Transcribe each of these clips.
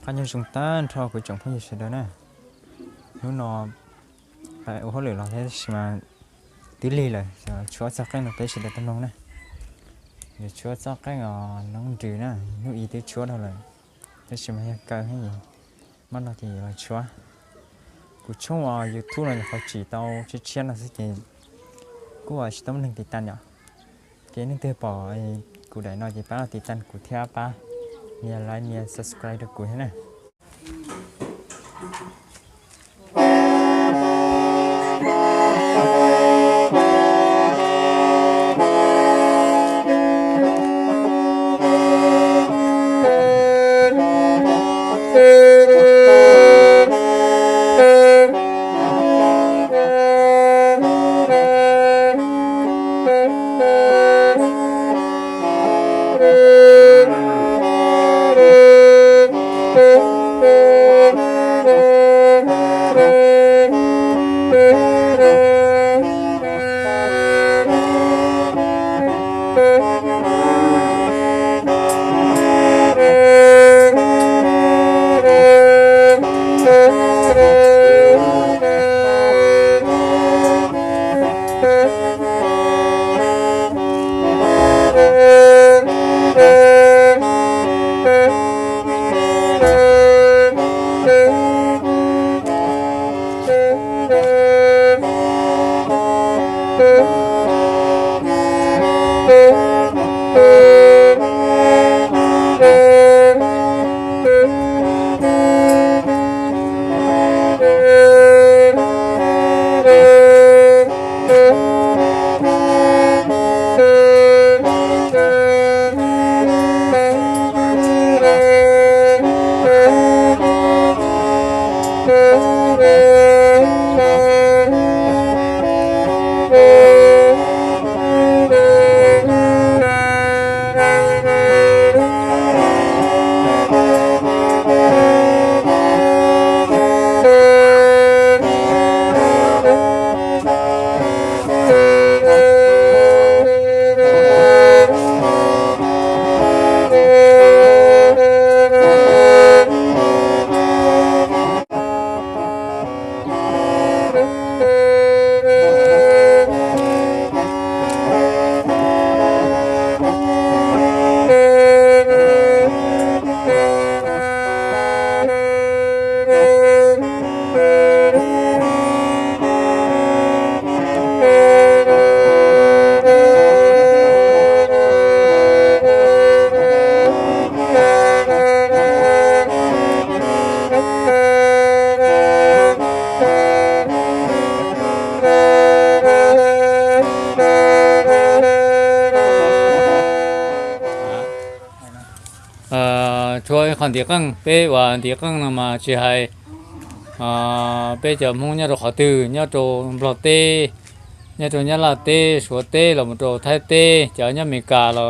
anh nhân chúng ta cho cái chồng phong gì đó nè nếu nó tại ô lửa nó thế mà tí lì rồi chúa cho cái nó tới sẽ được tâm nông nè để chúa cho cái nó trừ nè nếu ý tới chúa đâu rồi thế sẽ mà cơ hay gì mất nó thì là chúa của chúa mà YouTube này họ chỉ tao chỉ chen là cái gì của chỉ tao mình thì tan nhở cái nên tôi bỏ của đại nói thì ba thì tan của theo ba nhờ like nhờ subscribe được của thế nàyช่วยคนที่กังเป้วันที่กังนำมาช่วยให้เป้จะมุ่งเนี่ยเราขอตื่นเนี่ยโจปลอดเต้เนี่ยโจเนี่ยลาเต้ชัวเต้เราโจไทยเต้จะเนี่ยมีกาเรา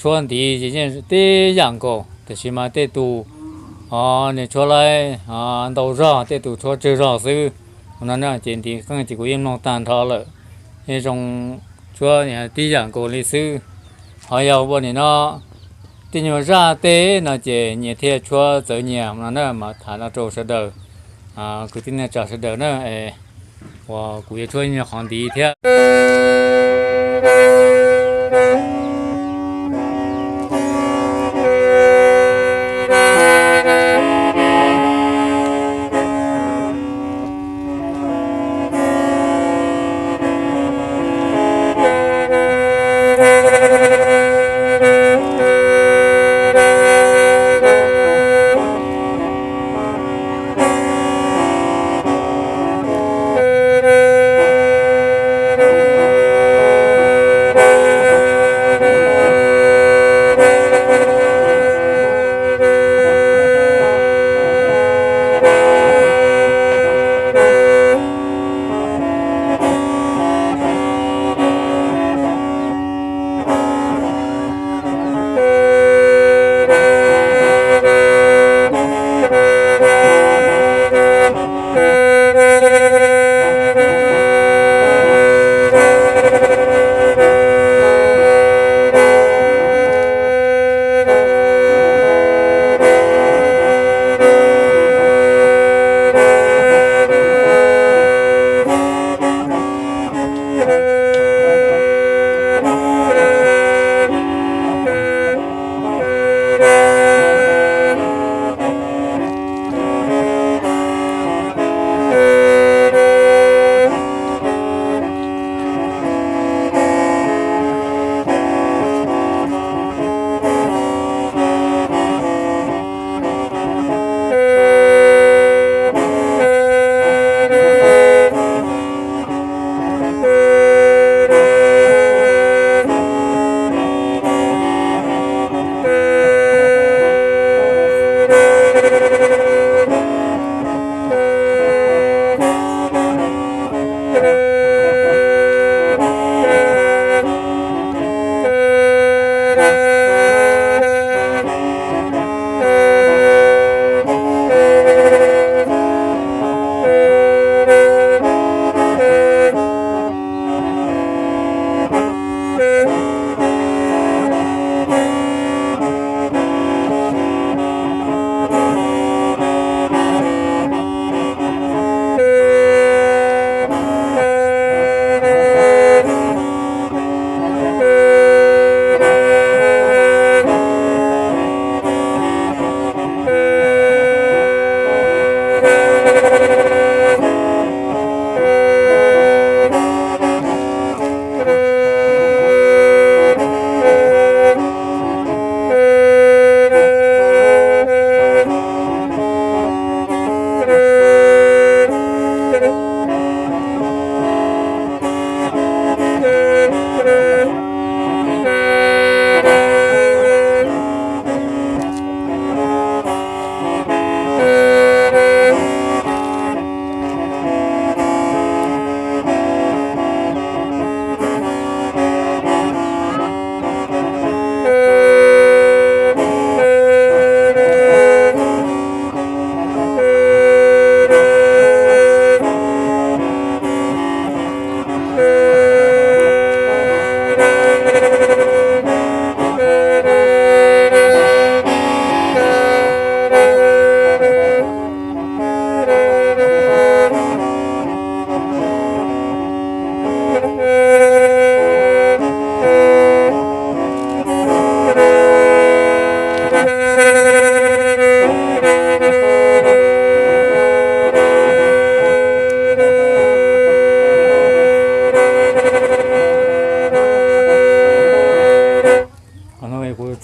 ชวนที่จริงๆเต้ยังก็แต่ชิมาเต้ตูเนี่ยช่วยอะไรดาวราเต้ตูช่วยเจอราซื้อนั่นน่ะจริงที่กังที่กูยังมองตานทอเลยเนี่ยจงช่วยเนี่ยที่ยังก็เลยซื้อหอยเอาบนนี่เนาะที่นี่ราเต้น่าจะเนี่ยเที่ยวชัวเจอเนี่ยมันน่ะมาฐานโจเสด็จกูที่เนี่ยจะเสด็จน่ะว่ากูจะช่วยเนี่ยของดีเที่ยว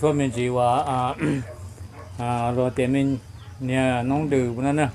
chúa mình chỉว่าrồi tiền mình nè nông từ bữa nay nè